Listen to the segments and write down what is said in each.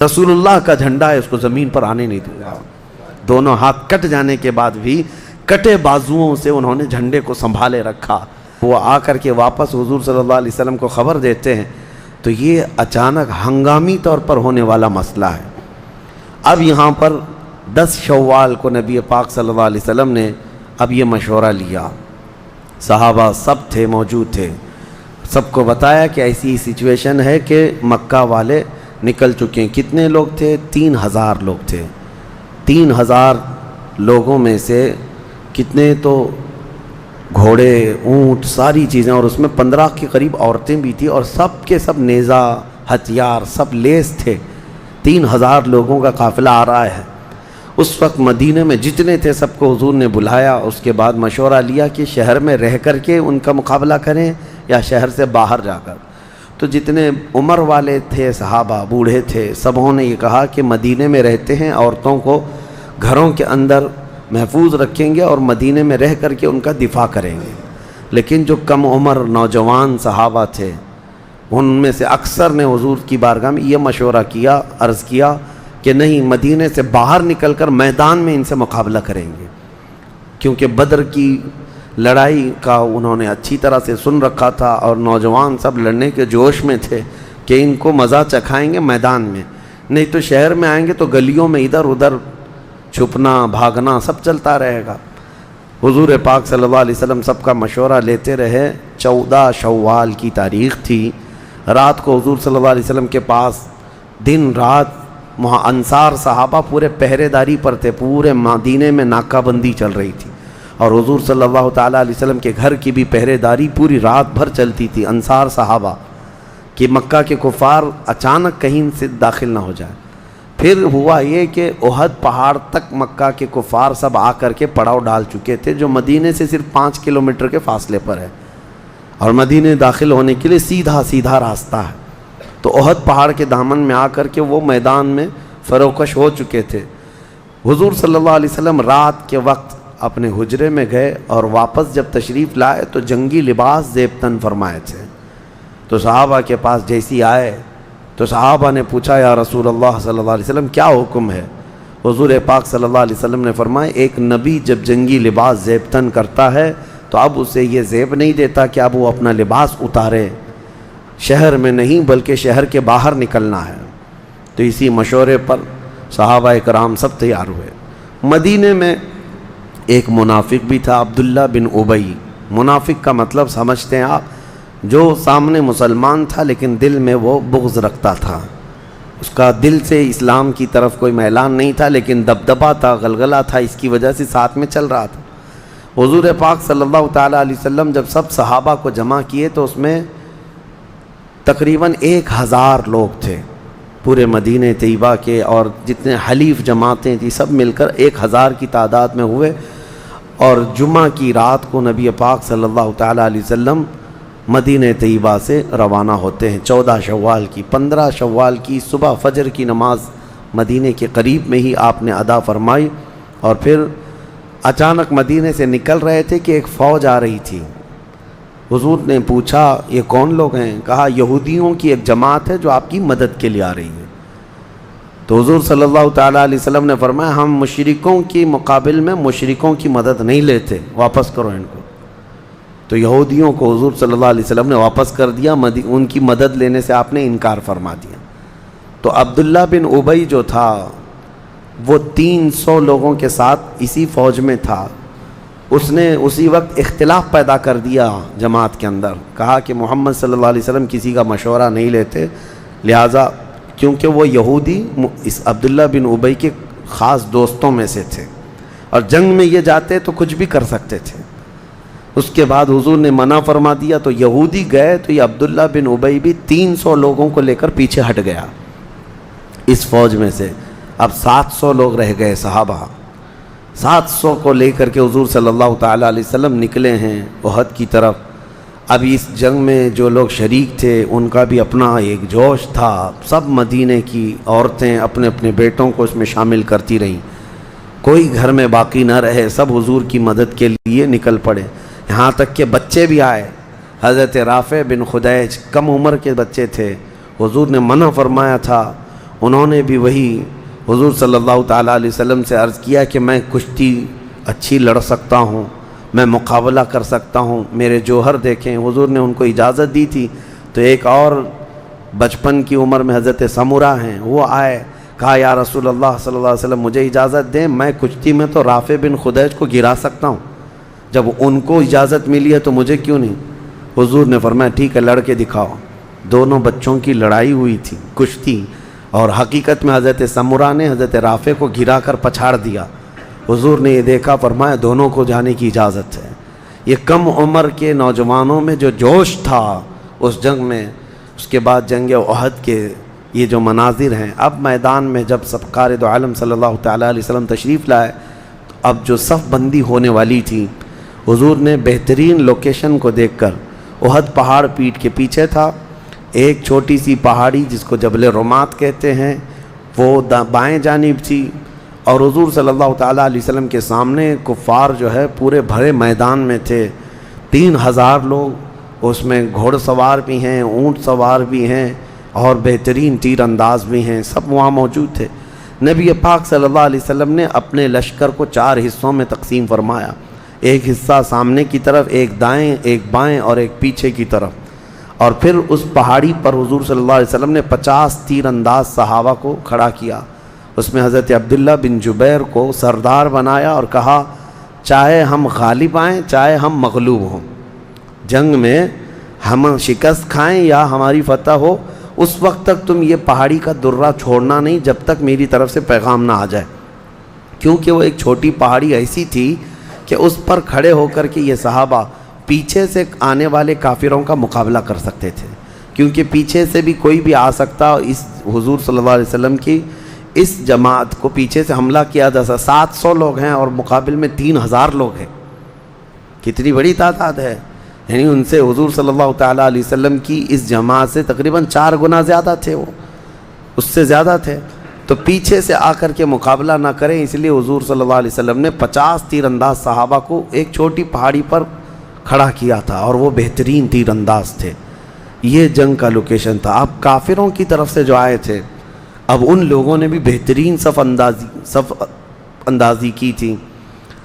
رسول اللہ کا جھنڈا ہے، اس کو زمین پر آنے نہیں دوں گا۔ دونوں ہاتھ کٹ جانے کے بعد بھی کٹے بازوؤں سے انہوں نے جھنڈے کو سنبھالے رکھا۔ وہ آ کر کے واپس حضور صلی اللہ علیہ وسلم کو خبر دیتے ہیں تو یہ اچانک ہنگامی طور پر ہونے والا مسئلہ ہے۔ اب یہاں پر 10 شوال کو نبی پاک صلی اللہ علیہ وسلم نے اب یہ مشورہ لیا، صحابہ سب تھے، موجود تھے، سب کو بتایا کہ ایسی سچویشن ہے کہ مکہ والے نکل چکے ہیں۔ کتنے لوگ تھے؟ 3000 لوگ تھے۔ 3000 لوگوں میں سے کتنے تو گھوڑے، اونٹ، ساری چیزیں، اور اس میں 15 کے قریب عورتیں بھی تھیں، اور سب کے سب نیزہ، ہتھیار سب لیس تھے۔ 3000 لوگوں کا قافلہ آ رہا ہے۔ اس وقت مدینہ میں جتنے تھے سب کو حضور نے بلایا، اس کے بعد مشورہ لیا کہ شہر میں رہ کر کے ان کا مقابلہ کریں یا شہر سے باہر جا کر۔ تو جتنے عمر والے تھے، صحابہ، بوڑھے تھے، سبوں نے یہ کہا کہ مدینہ میں رہتے ہیں، عورتوں کو گھروں کے اندر محفوظ رکھیں گے اور مدینہ میں رہ کر کے ان کا دفاع کریں گے۔ لیکن جو کم عمر نوجوان صحابہ تھے، ان میں سے اکثر نے حضور کی بارگاہ میں یہ مشورہ کیا، عرض کیا کہ نہیں، مدینہ سے باہر نکل کر میدان میں ان سے مقابلہ کریں گے، کیونکہ بدر کی لڑائی کا انہوں نے اچھی طرح سے سن رکھا تھا، اور نوجوان سب لڑنے کے جوش میں تھے کہ ان کو مزہ چکھائیں گے میدان میں، نہیں تو شہر میں آئیں گے تو گلیوں میں ادھر ادھر چھپنا، بھاگنا سب چلتا رہے گا۔ حضور پاک صلی اللہ علیہ وسلم سب کا مشورہ لیتے رہے۔ 14 شوال کی تاریخ تھی۔ رات کو حضور صلی اللہ علیہ وسلم کے پاس دن رات انصار صحابہ پورے پہرے داری پر تھے، پورے مدینے میں ناکہ بندی چل رہی تھی، اور حضور صلی اللہ تعالیٰ علیہ وسلم کے گھر کی بھی پہرے داری پوری رات بھر چلتی تھی، انصار صحابہ، کہ مکہ کے کفار اچانک کہیں سے داخل نہ ہو جائے۔ پھر ہوا یہ کہ احد پہاڑ تک مکہ کے کفار سب آ کر کے پڑاؤ ڈال چکے تھے، جو مدینے سے صرف 5 کلومیٹر کے فاصلے پر ہے، اور مدینے داخل ہونے کے لیے سیدھا راستہ ہے۔ تو احد پہاڑ کے دامن میں آ کر کے وہ میدان میں فروکش ہو چکے تھے۔ حضور صلی اللہ علیہ وسلم رات کے وقت اپنے حجرے میں گئے، اور واپس جب تشریف لائے تو جنگی لباس زیب تن فرمائے تھے۔ تو صحابہ کے پاس جیسی آئے تو صحابہ نے پوچھا، یا رسول اللہ صلی اللہ علیہ وسلم کیا حکم ہے؟ حضور پاک صلی اللہ علیہ وسلم نے فرمایا، ایک نبی جب جنگی لباس زیب تن کرتا ہے تو اب اسے یہ زیب نہیں دیتا کہ اب وہ اپنا لباس اتارے، شہر میں نہیں بلکہ شہر کے باہر نکلنا ہے۔ تو اسی مشورے پر صحابہ کرام سب تیار ہوئے۔ مدینے میں ایک منافق بھی تھا، عبداللہ بن ابی۔ منافق کا مطلب سمجھتے ہیں آپ، جو سامنے مسلمان تھا لیکن دل میں وہ بغض رکھتا تھا، اس کا دل سے اسلام کی طرف کوئی میلان نہیں تھا، لیکن دبدبہ تھا، غلغلہ تھا، اس کی وجہ سے ساتھ میں چل رہا تھا۔ حضور پاک صلی اللہ تعالیٰ علیہ وسلم جب سب صحابہ کو جمع کیے تو اس میں تقریباً 1000 لوگ تھے پورے مدینہ طیبہ کے، اور جتنے حلیف جماعتیں تھیں سب مل کر 1000 کی تعداد میں ہوئے، اور جمعہ کی رات کو نبی پاک صلی اللہ تعالیٰ علیہ وسلم مدینہ طیبہ سے روانہ ہوتے ہیں۔ 14 شوال کی، 15 شوال کی صبح فجر کی نماز مدینہ کے قریب میں ہی آپ نے ادا فرمائی، اور پھر اچانک مدینہ سے نکل رہے تھے کہ ایک فوج آ رہی تھی۔ حضور نے پوچھا، یہ کون لوگ ہیں؟ کہا، یہودیوں کی ایک جماعت ہے جو آپ کی مدد کے لیے آ رہی ہے۔ تو حضور صلی اللہ تعالیٰ علیہ وسلم نے فرمایا، ہم مشرکوں کی مقابل میں مشرکوں کی مدد نہیں لیتے، واپس کرو ان کو۔ تو یہودیوں کو حضور صلی اللہ علیہ وسلم نے واپس کر دیا، ان کی مدد لینے سے آپ نے انکار فرما دیا۔ تو عبداللہ بن ابی جو تھا وہ 300 لوگوں کے ساتھ اسی فوج میں تھا۔ اس نے اسی وقت اختلاف پیدا کر دیا جماعت کے اندر، کہا کہ محمد صلی اللہ علیہ وسلم کسی کا مشورہ نہیں لیتے، لہٰذا کیونکہ وہ یہودی اس عبداللہ بن ابی کے خاص دوستوں میں سے تھے، اور جنگ میں یہ جاتے تو کچھ بھی کر سکتے تھے۔ اس کے بعد حضور نے منع فرما دیا، تو یہودی گئے تو یہ عبداللہ بن ابی بھی 300 لوگوں کو لے کر پیچھے ہٹ گیا اس فوج میں سے۔ اب 700 لوگ رہ گئے صحابہ، 700 کو لے کر کے حضور صلی اللہ تعالیٰ علیہ وسلم نکلے ہیں احد کی طرف۔ اب اس جنگ میں جو لوگ شریک تھے ان کا بھی اپنا ایک جوش تھا، سب مدینہ کی عورتیں اپنے اپنے بیٹوں کو اس میں شامل کرتی رہیں، کوئی گھر میں باقی نہ رہے، سب حضور کی مدد کے لیے نکل پڑے، یہاں تک کہ بچے بھی آئے۔ حضرت رافع بن خدیج کم عمر کے بچے تھے، حضور نے منع فرمایا تھا انہوں نے بھی وہی حضور صلی اللہ تعالیٰ علیہ وسلم سے عرض کیا کہ میں کشتی اچھی لڑ سکتا ہوں، میں مقابلہ کر سکتا ہوں، میرے جوہر دیکھیں۔ حضور نے ان کو اجازت دی تھی۔ تو ایک اور بچپن کی عمر میں حضرت سمرہ ہیں، وہ آئے، کہا یا رسول اللہ صلی اللہ علیہ وسلم مجھے اجازت دیں، میں کشتی میں تو رافع بن خدیج کو گرا سکتا ہوں، جب ان کو اجازت ملی ہے تو مجھے کیوں نہیں؟ حضور نے فرمایا ٹھیک ہے، لڑ کے دکھاؤ۔ دونوں بچوں کی لڑائی ہوئی تھی، کشتی، اور حقیقت میں حضرت سمرہ نے حضرت رافع کو گرا کر پچھاڑ دیا۔ حضور نے یہ دیکھا، فرمایا دونوں کو جانے کی اجازت ہے۔ یہ کم عمر کے نوجوانوں میں جو جوش تھا اس جنگ میں، اس کے بعد جنگ احد کے یہ جو مناظر ہیں، اب میدان میں جب سرکار دو عالم صلی اللہ تعالیٰ علیہ وسلم تشریف لائے، اب جو صف بندی ہونے والی تھی، حضور نے بہترین لوکیشن کو دیکھ کر، احد پہاڑ پیٹھ کے پیچھے تھا، ایک چھوٹی سی پہاڑی جس کو جبل رمات کہتے ہیں وہ بائیں جانب تھی، اور حضور صلی اللہ تعالیٰ علیہ وسلم کے سامنے کفار جو ہے پورے بھرے میدان میں تھے، 3000 لوگ، اس میں گھوڑ سوار بھی ہیں، اونٹ سوار بھی ہیں، اور بہترین تیر انداز بھی ہیں، سب وہاں موجود تھے۔ نبی پاک صلی اللہ علیہ وسلم نے اپنے لشکر کو 4 حصوں میں تقسیم فرمایا، ایک حصہ سامنے کی طرف، ایک دائیں، ایک بائیں، اور ایک پیچھے کی طرف، اور پھر اس پہاڑی پر حضور صلی اللہ علیہ وسلم نے 50 تیر انداز صحابہ کو کھڑا کیا۔ اس میں حضرت عبداللہ بن جبیر کو سردار بنایا اور کہا چاہے ہم غالب آئیں چاہے ہم مغلوب ہوں، جنگ میں ہم شکست کھائیں یا ہماری فتح ہو، اس وقت تک تم یہ پہاڑی کا درہ چھوڑنا نہیں جب تک میری طرف سے پیغام نہ آ جائے، کیونکہ وہ ایک چھوٹی پہاڑی ایسی تھی کہ اس پر کھڑے ہو کر کے یہ صحابہ پیچھے سے آنے والے کافروں کا مقابلہ کر سکتے تھے، کیونکہ پیچھے سے بھی کوئی بھی آ سکتا، اس حضور صلی اللہ علیہ وسلم کی اس جماعت کو پیچھے سے حملہ کیا جا سکتا۔ 700 لوگ ہیں اور مقابل میں 3000 لوگ ہیں، کتنی بڑی تعداد ہے، یعنی ان سے حضور صلی اللہ تعالیٰ علیہ وسلم کی اس جماعت سے تقریباً 4 گنا زیادہ تھے، وہ اس سے زیادہ تھے، تو پیچھے سے آ کر کے مقابلہ نہ کریں، اس لیے حضور صلی اللہ علیہ وسلم نے 50 تیر انداز صحابہ کو ایک چھوٹی پہاڑی پر کھڑا کیا تھا، اور وہ بہترین تیر انداز تھے۔ یہ جنگ کا لوکیشن تھا۔ اب کافروں کی طرف سے جو آئے تھے، اب ان لوگوں نے بھی بہترین صف اندازی کی تھی،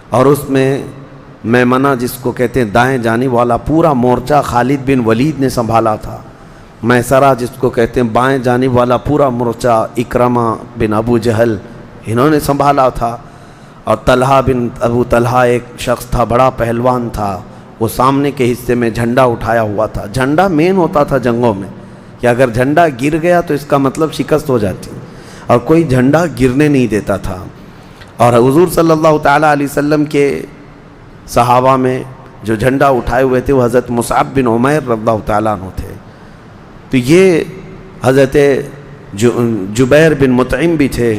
اور اس میں میمنہ جس کو کہتے ہیں دائیں جانب والا پورا مورچہ خالد بن ولید نے سنبھالا تھا، میسرہ جس کو کہتے ہیں بائیں جانب والا پورا مورچہ اکرمہ بن ابو جہل انہوں نے سنبھالا تھا، اور طلحہ بن ابو طلحہ ایک شخص تھا، بڑا پہلوان تھا، وہ سامنے کے حصے میں جھنڈا اٹھایا ہوا تھا۔ جھنڈا مین ہوتا تھا جنگوں میں کہ اگر جھنڈا گر گیا تو اس کا مطلب شکست ہو جاتی، اور کوئی جھنڈا گرنے نہیں دیتا تھا۔ اور حضور صلی اللہ تعالیٰ علیہ وسلم کے صحابہ میں جو جھنڈا اٹھائے ہوئے تھے وہ حضرت مصعب بن عمیر رضی اللہ تعالیٰ عنہ تھے، تو یہ حضرت جبیر بن مطعم بھی تھے،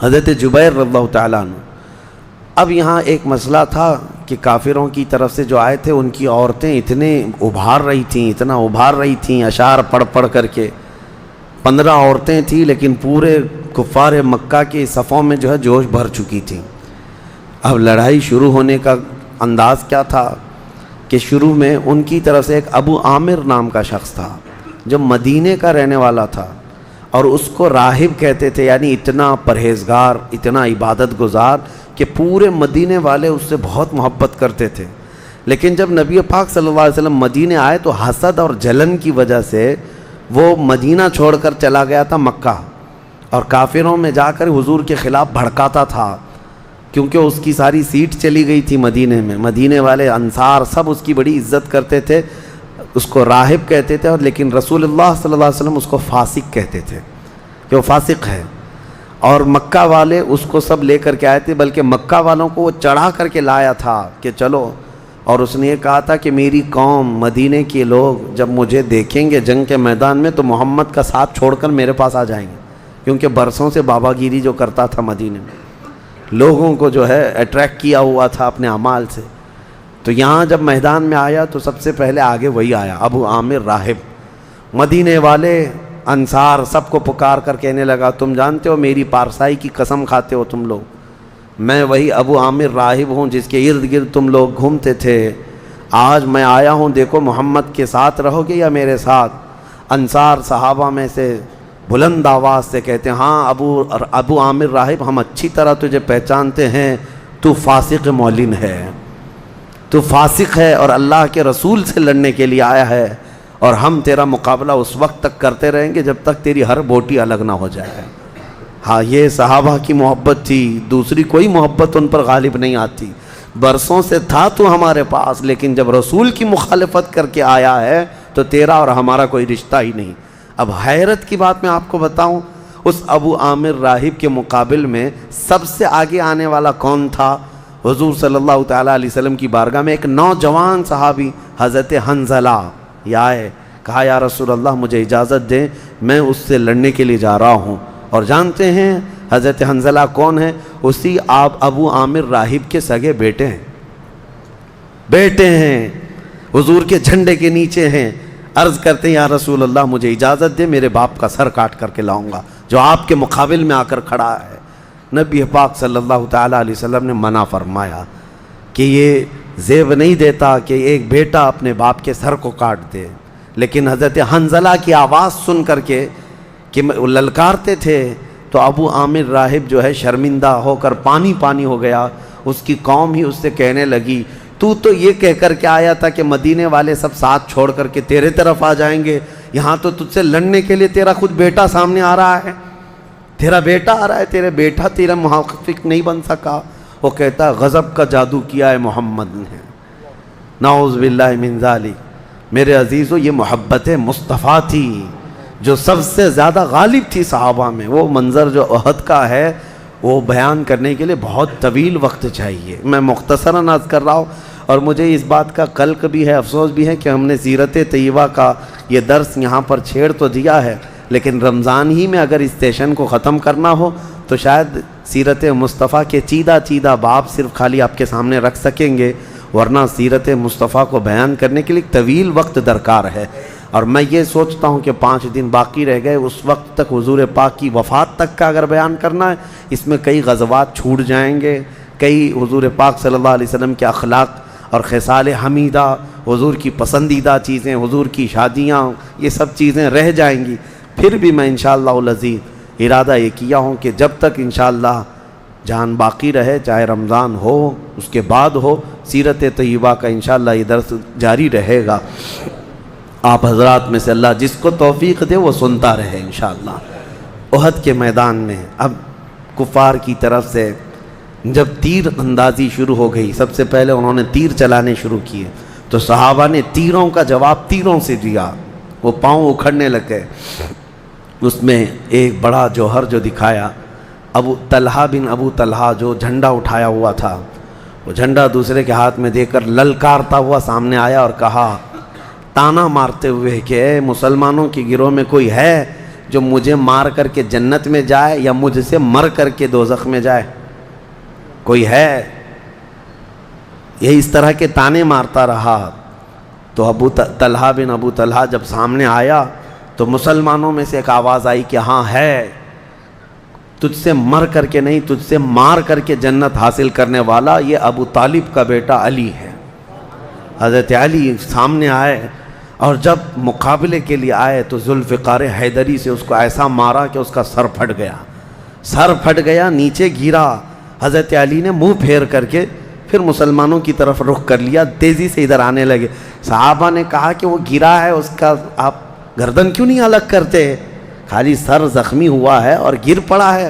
حضرت جبیر رضی اللہ تعالیٰ عنہ۔ اب یہاں ایک مسئلہ تھا کہ کافروں کی طرف سے جو آئے تھے ان کی عورتیں اتنا ابھار رہی تھیں اشعار پڑھ پڑھ کر کے، 15 عورتیں تھیں، لیکن پورے کفار مکہ کے صفوں میں جو ہے جوش بھر چکی تھیں۔ اب لڑائی شروع ہونے کا انداز کیا تھا کہ شروع میں ان کی طرف سے ایک ابو عامر نام کا شخص تھا جو مدینے کا رہنے والا تھا، اور اس کو راہب کہتے تھے، یعنی اتنا پرہیزگار، اتنا عبادت گزار کہ پورے مدینے والے اس سے بہت محبت کرتے تھے۔ لیکن جب نبی پاک صلی اللہ علیہ وسلم مدینے آئے تو حسد اور جلن کی وجہ سے وہ مدینہ چھوڑ کر چلا گیا تھا مکہ، اور کافروں میں جا کر حضور کے خلاف بھڑکاتا تھا، کیونکہ اس کی ساری سیٹ چلی گئی تھی مدینے میں، مدینے والے انصار سب اس کی بڑی عزت کرتے تھے، اس کو راہب کہتے تھے، اور لیکن رسول اللہ صلی اللہ علیہ وسلم اس کو فاسق کہتے تھے کہ وہ فاسق ہے، اور مکہ والے اس کو سب لے کر کے آئے تھے، بلکہ مکہ والوں کو وہ چڑھا کر کے لایا تھا کہ چلو، اور اس نے یہ کہا تھا کہ میری قوم مدینے کے لوگ جب مجھے دیکھیں گے جنگ کے میدان میں تو محمد کا ساتھ چھوڑ کر میرے پاس آ جائیں گے، کیونکہ برسوں سے بابا گیری جو کرتا تھا مدینے میں، لوگوں کو جو ہے اٹریکٹ کیا ہوا تھا اپنے اعمال سے، تو یہاں جب میدان میں آیا تو سب سے پہلے آگے وہی آیا، ابو عامر راہب۔ مدینے والے انصار سب کو پکار کر کہنے لگا تم جانتے ہو میری پارسائی کی قسم کھاتے ہو تم لوگ، میں وہی ابو عامر راہب ہوں جس کے ارد گرد تم لوگ گھومتے تھے، آج میں آیا ہوں، دیکھو محمد کے ساتھ رہو گے یا میرے ساتھ؟ انصار صحابہ میں سے بلند آواز سے کہتے ہیں ہاں ابو عامر راہب، ہم اچھی طرح تجھے پہچانتے ہیں، تو فاسق معلن ہے، تو فاسق ہے اور اللہ کے رسول سے لڑنے کے لیے آیا ہے، اور ہم تیرا مقابلہ اس وقت تک کرتے رہیں گے جب تک تیری ہر بوٹی الگ نہ ہو جائے۔ ہاں یہ صحابہ کی محبت تھی، دوسری کوئی محبت ان پر غالب نہیں آتی۔ برسوں سے تھا تو ہمارے پاس، لیکن جب رسول کی مخالفت کر کے آیا ہے تو تیرا اور ہمارا کوئی رشتہ ہی نہیں۔ اب حیرت کی بات میں آپ کو بتاؤں، اس ابو عامر راہب کے مقابل میں سب سے آگے آنے والا کون تھا؟ حضور صلی اللہ تعالیٰ علیہ وسلم کی بارگاہ میں ایک نوجوان صحابی حضرت حنظلہ یہ آئے، کہا یا رسول اللہ مجھے اجازت دیں، میں اس سے لڑنے کے لیے جا رہا ہوں۔ اور جانتے ہیں حضرت حنظلہ کون ہے؟ اسی ابو عامر راہب کے سگے بیٹے ہیں، حضور کے جھنڈے کے نیچے ہیں۔ عرض کرتے ہیں یا رسول اللہ مجھے اجازت دے، میرے باپ کا سر کاٹ کر کے لاؤں گا جو آپ کے مقابل میں آ کر کھڑا ہے۔ نبی پاک صلی اللہ تعالیٰ علیہ وسلم نے منع فرمایا کہ یہ زیب نہیں دیتا کہ ایک بیٹا اپنے باپ کے سر کو کاٹ دے، لیکن حضرت حنظلہ کی آواز سن کر کے کہ وہ للکارتے تھے تو ابو عامر راہب جو ہے شرمندہ ہو کر پانی ہو گیا۔ اس کی قوم ہی اس سے کہنے لگی تو یہ کہہ کر کے آیا تھا کہ مدینے والے سب ساتھ چھوڑ کر کے تیرے طرف آ جائیں گے، یہاں تو تجھ سے لڑنے کے لیے تیرا خود بیٹا سامنے آ رہا ہے، تیرا بیٹا آ رہا ہے، تیرا بیٹا تیرا محافظ نہیں بن سکا۔ وہ کہتا غضب کا جادو کیا ہے محمد نے، نعوذ باللہ من ذالک۔ میرے عزیزو یہ محبت مصطفیٰ تھی جو سب سے زیادہ غالب تھی صحابہ میں۔ وہ منظر جو احد کا ہے وہ بیان کرنے کے لیے بہت طویل وقت چاہیے، میں مختصراً عرض کر رہا ہوں، اور مجھے اس بات کا قلق بھی ہے، افسوس بھی ہے کہ ہم نے سیرت طیبہ کا یہ درس یہاں پر چھیڑ تو دیا ہے، لیکن رمضان ہی میں اگر اس سیشن کو ختم کرنا ہو تو شاید سیرت مصطفیٰ کے چیدہ باب صرف خالی آپ کے سامنے رکھ سکیں گے، ورنہ سیرت مصطفیٰ کو بیان کرنے کے لیے طویل وقت درکار ہے۔ اور میں یہ سوچتا ہوں کہ 5 دن باقی رہ گئے، اس وقت تک حضور پاک کی وفات تک کا اگر بیان کرنا ہے، اس میں کئی غزوات چھوٹ جائیں گے، کئی حضور پاک صلی اللہ علیہ وسلم کے اخلاق اور خصال حمیدہ، حضور کی پسندیدہ چیزیں، حضور کی شادیاں، یہ سب چیزیں رہ جائیں گی۔ پھر بھی میں انشاءاللہ العزیز ارادہ یہ کیا ہوں کہ جب تک انشاءاللہ جان باقی رہے، چاہے رمضان ہو اس کے بعد ہو، سیرت طیبہ کا انشاءاللہ یہ درس جاری رہے گا۔ آپ حضرات میں سے اللہ جس کو توفیق دے وہ سنتا رہے انشاءاللہ۔ احد کے میدان میں اب کفار کی طرف سے جب تیر اندازی شروع ہو گئی، سب سے پہلے انہوں نے تیر چلانے شروع کیے تو صحابہ نے تیروں کا جواب تیروں سے دیا، وہ پاؤں اکھڑنے لگے۔ اس میں ایک بڑا جوہر جو دکھایا، ابو طلحہ جو جھنڈا اٹھایا ہوا تھا، وہ جھنڈا دوسرے کے ہاتھ میں دے کر للکارتا ہوا سامنے آیا اور کہا تانا مارتے ہوئے کہ اے مسلمانوں کے گروہ میں کوئی ہے جو مجھے مار کر کے جنت میں جائے یا مجھ سے مر کر کے دوزخ میں جائے؟ کوئی ہے؟ یہ اس طرح کے تانے مارتا رہا۔ تو ابو طلحہ جب سامنے آیا تو مسلمانوں میں سے ایک آواز آئی کہ ہاں ہے، تجھ سے مر کر کے نہیں، تجھ سے مار کر کے جنت حاصل کرنے والا یہ ابو طالب کا بیٹا علی ہے۔ حضرت علی سامنے آئے اور جب مقابلے کے لیے آئے تو ذوالفقار حیدری سے اس کو ایسا مارا کہ اس کا سر پھٹ گیا، نیچے گرا۔ حضرت علی نے منہ پھیر کر کے پھر مسلمانوں کی طرف رخ کر لیا، تیزی سے ادھر آنے لگے۔ صحابہ نے کہا کہ وہ گرا ہے، اس کا آپ گردن کیوں نہیں الگ کرتے؟ خالی سر زخمی ہوا ہے اور گر پڑا ہے۔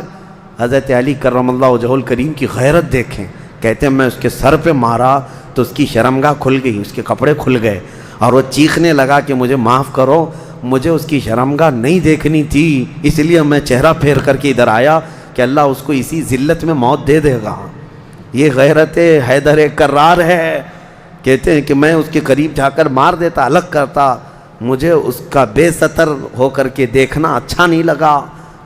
حضرت علی کرم اللہ وجہہ الکریم کی غیرت دیکھیں، کہتے ہیں میں اس کے سر پہ مارا تو اس کی شرمگاہ کھل گئی، اس کے کپڑے کھل گئے اور وہ چیخنے لگا کہ مجھے معاف کرو، مجھے اس کی شرمگاہ نہیں دیکھنی تھی، اس لیے میں چہرہ پھیر کر کے ادھر آیا کہ اللہ اس کو اسی ذلت میں موت دے دے گا۔ یہ غیرت حیدر کرار ہے، کہتے ہیں کہ میں اس کے قریب جا کر مار دیتا، الگ کرتا، مجھے اس کا بے ستر ہو کر کے دیکھنا اچھا نہیں لگا،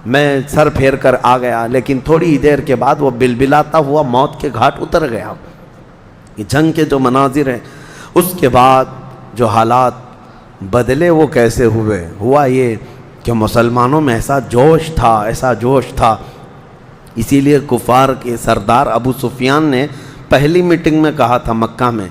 میں سر پھیر کر آ گیا، لیکن تھوڑی دیر کے بعد وہ بلبلاتا ہوا موت کے گھاٹ اتر گیا۔ یہ جنگ کے جو مناظر ہیں، اس کے بعد جو حالات بدلے وہ کیسے ہوئے؟ ہوا یہ کہ مسلمانوں میں ایسا جوش تھا، اسی لیے کفار کے سردار ابو سفیان نے پہلی میٹنگ میں کہا تھا مکہ میں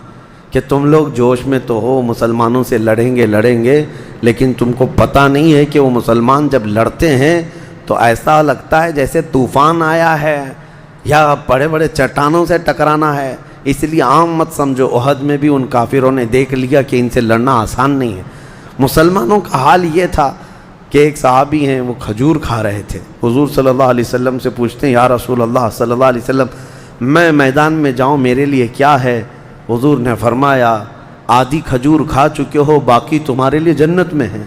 کہ تم لوگ جوش میں تو ہو، مسلمانوں سے لڑیں گے، لیکن تم کو پتہ نہیں ہے کہ وہ مسلمان جب لڑتے ہیں تو ایسا لگتا ہے جیسے طوفان آیا ہے یا بڑے بڑے چٹانوں سے ٹکرانا ہے۔ اس لیے عام مت سمجھو، احد میں بھی ان کافروں نے دیکھ لیا کہ ان سے لڑنا آسان نہیں ہے۔ مسلمانوں کا حال یہ تھا کہ ایک صحابی ہیں، وہ کھجور کھا رہے تھے، حضور صلی اللہ علیہ وسلم سے پوچھتے ہیں، یا رسول اللہ صلی اللہ علیہ وسلم، میں میدان میں جاؤں میرے لیے کیا ہے؟ حضور نے فرمایا، آدھی کھجور کھا چکے ہو، باقی تمہارے لیے جنت میں ہے۔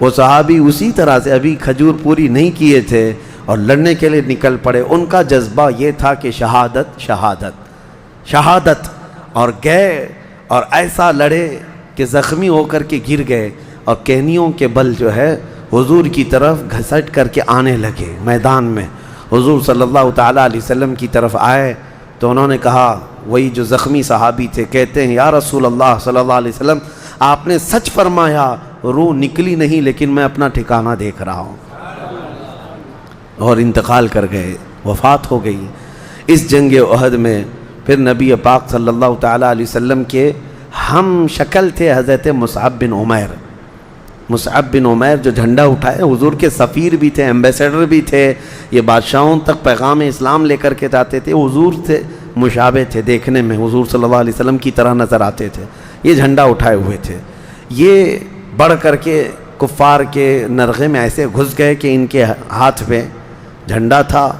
وہ صحابی اسی طرح سے ابھی کھجور پوری نہیں کیے تھے اور لڑنے کے لیے نکل پڑے۔ ان کا جذبہ یہ تھا کہ شہادت شہادت شہادت، اور گئے اور ایسا لڑے کہ زخمی ہو کر کے گر گئے، اور کہنیوں کے بل جو ہے حضور کی طرف گھسٹ کر کے آنے لگے۔ میدان میں حضور صلی اللہ تعالیٰ علیہ وسلم کی طرف آئے تو انہوں نے کہا، وہی جو زخمی صحابی تھے، کہتے ہیں، یا رسول اللہ صلی اللہ علیہ وسلم، آپ نے سچ فرمایا، روح نکلی نہیں لیکن میں اپنا ٹھکانہ دیکھ رہا ہوں۔ اور انتقال کر گئے، وفات ہو گئی۔ اس جنگ احد میں پھر نبی پاک صلی اللہ تعالیٰ علیہ وسلم کے ہم شکل تھے حضرت مصعب بن عمیر۔ مصعب بن عمیر جو جھنڈا اٹھائے، حضور کے سفیر بھی تھے، ایمبیسیڈر بھی تھے، یہ بادشاہوں تک پیغام اسلام لے کر کے جاتے تھے، حضور سے مشابہ تھے، دیکھنے میں حضور صلی اللہ علیہ وسلم کی طرح نظر آتے تھے، یہ جھنڈا اٹھائے ہوئے تھے۔ یہ بڑھ کر کے کفار کے نرغے میں ایسے گھس گئے کہ ان کے ہاتھ پہ جھنڈا تھا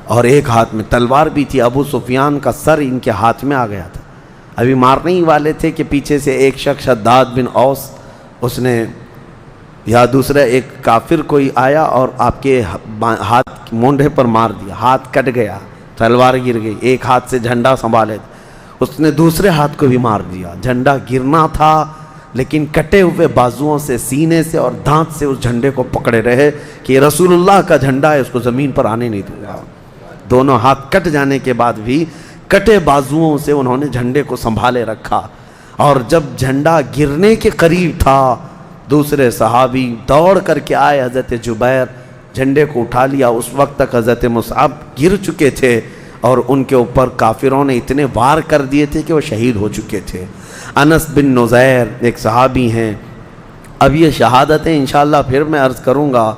اور ایک ہاتھ میں تلوار بھی تھی۔ ابو سفیان کا سر ان کے ہاتھ میں آ گیا تھا، ابھی مارنے ہی والے تھے کہ پیچھے سے ایک شخص شداد بن اوس، اس نے یا دوسرا ایک کافر کوئی آیا اور آپ کے ہاتھ مونڈھے پر مار دیا، ہاتھ کٹ گیا، تلوار گر گئی، ایک ہاتھ سے جھنڈا سنبھالے، اس نے دوسرے ہاتھ کو بھی مار دیا۔ جھنڈا گرنا تھا لیکن کٹے ہوئے بازوؤں سے، سینے سے اور دانت سے اس جھنڈے کو پکڑے رہے کہ یہ رسول اللہ کا جھنڈا ہے، اس کو زمین پر آنے نہیں دوں گا۔ دونوں ہاتھ کٹ جانے کے بعد بھی کٹے بازوؤں سے انہوں نے جھنڈے کو سنبھالے رکھا، اور جب جھنڈا گرنے کے قریب تھا، دوسرے صحابی دوڑ کر کے آئے، حضرت جبیر، جھنڈے کو اٹھا لیا۔ اس وقت تک حضرت مصعب گر چکے تھے اور ان کے اوپر کافروں نے اتنے وار کر دیے تھے کہ وہ شہید ہو چکے تھے۔ انس بن نزیر ایک صحابی ہیں، اب یہ شہادتیں انشاءاللہ پھر میں عرض کروں گا،